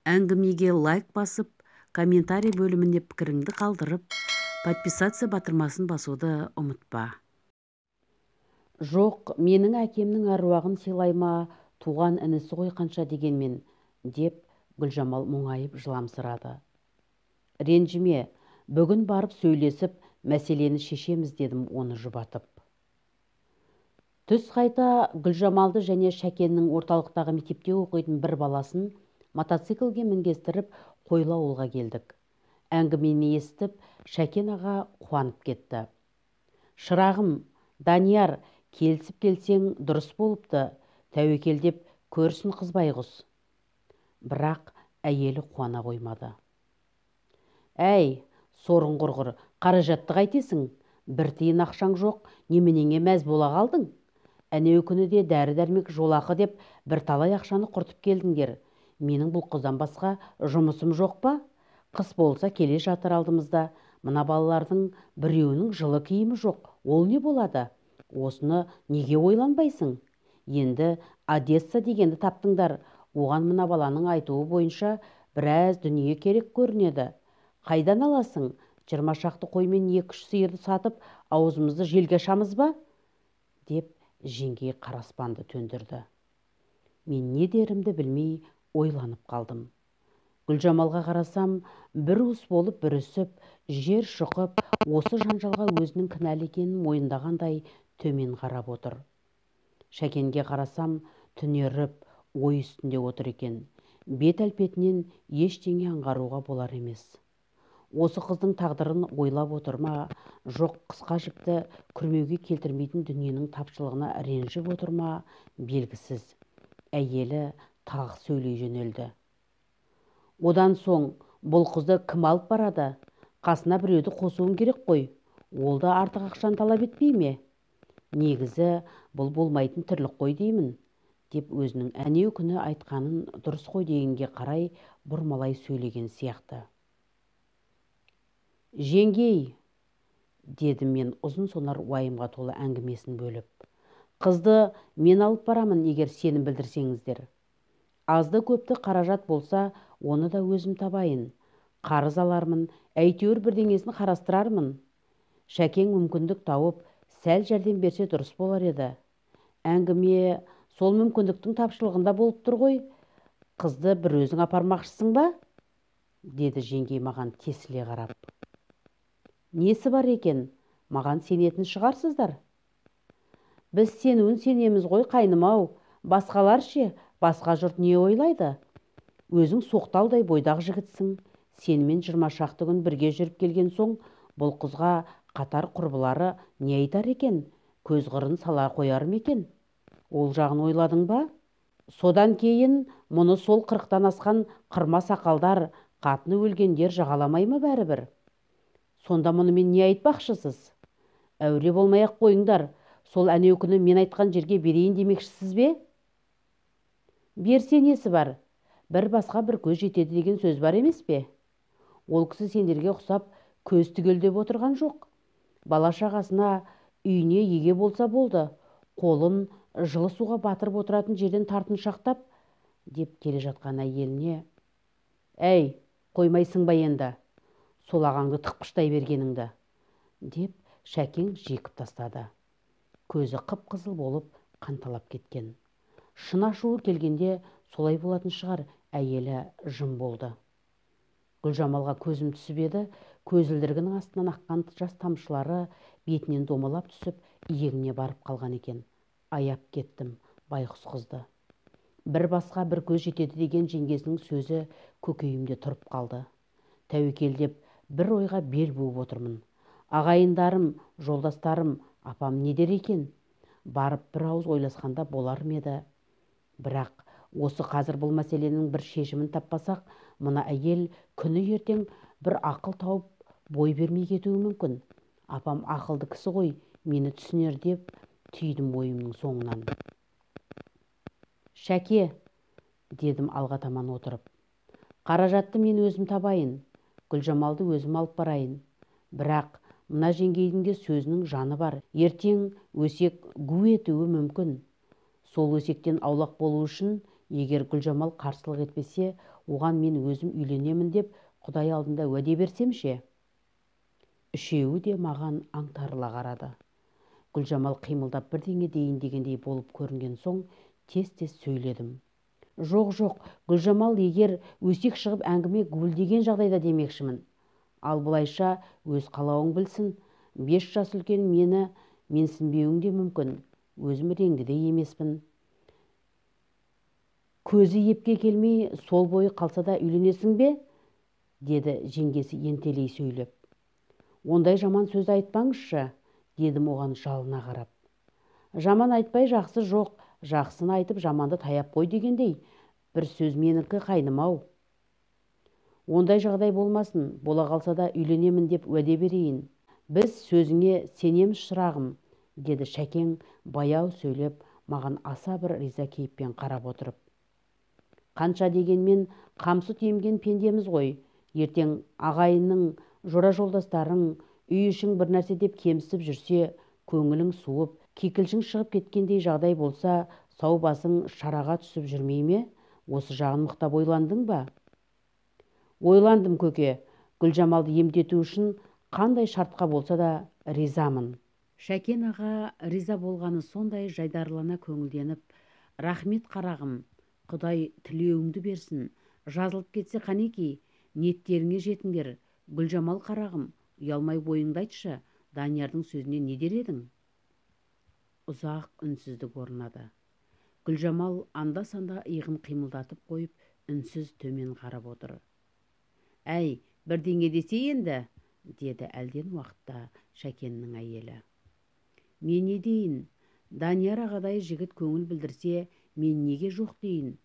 Әңгімеге лайк басып, комментарий бөлімінде пікіріңді қалдырып, подписаться батырмасын басуды ұмытпа. Жоқ, менің әкемнің әруағын сыйлайма, туған інісі ғой қанша дегенмен, деп Гүлжамал мұңайып жыламсырады. Ренжіме, бүгін барып сөйлесіп, мәселені шешеміз, дедім оны жұбатып. Түс қайта Гүлжамалды және Шәкеннің орталықтағы мектепте оқитын бір баласын мотоциклге мінгестіріп Қойлы ауылға келдік. Әңгімені естіп, Шәкен аға қуанып кетті. Шырағым, Данияр, келісіп келсең дұрыс болыпты, тәуекел деп көрсін қыз байғұс. Бірақ әйелі қуана қоймады. Әй, сорың құрғыр, қаражатты қайтесің? Бір тиын ақшаң жоқ, неменеңе мәз бола қалдың? Әнеу күні де дәрі-дәрмек жолақы деп бірталай ақшаны құртып келдіңдер. Менің бұл қыздан басқа жұмысым жоқ па? Қыс болса келе жатыр алдымызда. Мына балалардың біреуінің жылы киімі жоқ. Ол не болады? Осыны неге ойланбайсың? Енді Одесса дегенді таптыңдар. Оған мына баланың айтуы бойынша біраз дүние керек көрінеді. Қайдан аласың? 20 шақты қоймен 2-3 сиырды сатып, аузымызды желге ашамыз ба? Деп жеңгей қараспанды төндірді. Мен не дерімді білмей ойланып қалдым. Гүлжамалға қарасам, бір уыс болып бүрісіп, жер шұқып, осы жанжалға өзінің кінәлі екенін мойындағандай төмен қарап отыр. Шәкенге қарасам, түнеріп, ой үстінде отыр екен. Бет әлпетінен ештеңе аңғаруға болар емес. Осы қыздың тағдырын ойлап отырма, жоқ қысқа жіпті күрмеуге келтірмейтін дүниенің тапшылығына ренжіп отырма, белгісіз. Әйелі тағы сөйлей жөнелді. Одан соң, бұл қызды кім алып барады? Қасына біреуді қосуын керек қой. Ол да артық ақшаны талап етпей ме? Негізі бұл болмайтын тірлік қой деймін, деп өзінің әнеу күні айтқанын дұрыс қой дегенге қарай бұрмалай сөйлеген сияқты. Жеңгей, деді мен ұзын сонар уайымға толы әңгімесін бөліп. Қызды мен алып барамын, егер сенім білдірсеңіздер. Азды көпті қаражат болса, оны да өзім табайын. Қарыз алармын, әйтеуір бірдеңесін қарастырармын. Шәкең мүмкіндік тауып, сәл жәрдем берсе дұрыс болар еді. Әңгіме сол мүмкіндіктің тапшылығында болып тұр ғой. Қызды бір өзің апармақшысың ба? Деді жеңгей маған тесіле қарап. Несі бар екен? Маған сенетін шығарсыздар. Біз сенуін сенеміз ғой қайным-ау. Басқалар ше, басқа жұрт не ойлайды? Өзің соқталдай бойдақ жігітсің. Сенімен 20 шақты күн бірге жүріп келген соң, бұл қызға қатар құрбылары не айтар екен? Көз қырын сала қояр ма екен? Ол жағын ойладың ба? Содан кейін мұны сол 40-тан асқан қырма сақалдар, қатыны өлгендер жағаламай ма бәрібір? Сонда мұны мен не айтпақшысыз? Әуре болмай-ақ қойыңдар. Сол әнеу күні мен айтқан жерге берейін демекшісіз бе? Берсе несі бар? Бір басқа бір көз жетеді деген сөз бар емес пе? Ол кісі сендерге ұқсап көз түгелдеп отырған жоқ. Бала шағасына үйіне еге болса болды. Қолын жылы суға батырып отыратын жерден тартыншақтап, деп келе жатқан әйеліне. Әй, қоймайсың ба енді? Сол ағаңды тықпыштай бергеніңді, деп Шәкең жекіп тастады. Көзі қып-қызыл болып қанталап кеткен. Шын ашуы келгенде солай болатын шығар, әйелі жым болды. Гүлжамалға көзім түсіп еді, көзілдіргінің астынан аққан жас тамшылары бетінен домалап түсіп, иегіне барып қалған екен. Аяп кеттім байғұс қызды. Бір басқа бір көз жетеді деген жеңгесінің сөзі көкейімде тұрып қалды. Тәуекел деп бір ойға бел буып отырмын. Ағайындарым, жолдастарым, апам не дер екен? Барып бір ауыз ойласқанда болар ма еді? Бірақ осы қазір бұл мәселенің бір шешімін таппасақ, мына әйел күні ертең бір ақыл тауып бой бермей кетуі мүмкін. Апам ақылды кісі ғой, мені түсінер деп түйдім ойымның соңынан. Шәке, дедім алға таман отырып. Қаражатты мен өзім табайын. Гүлжамалды өзім алып барайын. Бірақ мына жеңгейдің де сөзінің жаны бар. Ертең өсек гу етуі мүмкін. Сол өсектен аулақ болу үшін Егер Гүлжамал қарсылық етпесе, оған мен өзім үйленемін деп Құдай алдында уәде берсем ше? Үшеуі де маған аңтарыла қарады. Гүлжамал қимылдап бірдеңе дейін дегендей болып көрінген соң тез-тез сөйледім. Жоқ, Гүлжамал, егер өсек шығып әңгіме гуілдеген жағдайда демекшімін. Ал бұлайша өз қалауың білсін, 5 жас үлкен мені менсінбеуің де мүмкін. Өзім реңді де емеспін. Көзі епке келмей сол бойы қалса да үйленесің бе? Деді жеңгесі ентелей сөйлеп. Ондай жаман сөз айтпаңызшы, дедім оған жалына қарап. Жаман айтпай жақсы жоқ, жақсыны айтып жаманды таяп қой дегендей, бір сөз менікі қайнымау. Ондай жағдай болмасын, бола қалса да үйленемін деп уәде берейін. Біз сөзіңе сенеміз шырағым, деді Шәкең баяу сөйлеп, маған аса бір риза кейіппен қарап отырып. Қанша дегенмен қамсыз емген пендеміз ғой. Ертең ағайынның, жора жолдастарың, үй ішің бір нәрсе деп кемсіп жүрсе, көңілің суып, кекілшің шығып кеткендей жағдай болса, сау басың шараға түсіп жүрмей ме? Осы жағын мықтап ойландың ба? Ойландым, көке. Гүлжамалды емдету үшін қандай шартқа болса да ризамын. Шәкен аға риза болғаны сондай жайдарлана көңілденіп, рахмет қарағым, Құдай тілеуіңді берсін, жазылып кетсе қанеки, ниеттеріңе жетіңдер. Гүлжамал қарағым, ұялмай бойыңды айтшы, Даниярдың сөзіне не дер едің? Ұзақ үнсіздік орнады. Гүлжамал анда-санда иығын қимылдатып қойып, үнсіз төмен қарап отыр. Әй, бірдеңе десе енді, деді әлден уақытта Шәкеннің әйелі. Мен не дейін? Данияр ағадай жігіт көңіл білдірсе, мен неге жоқ дейін?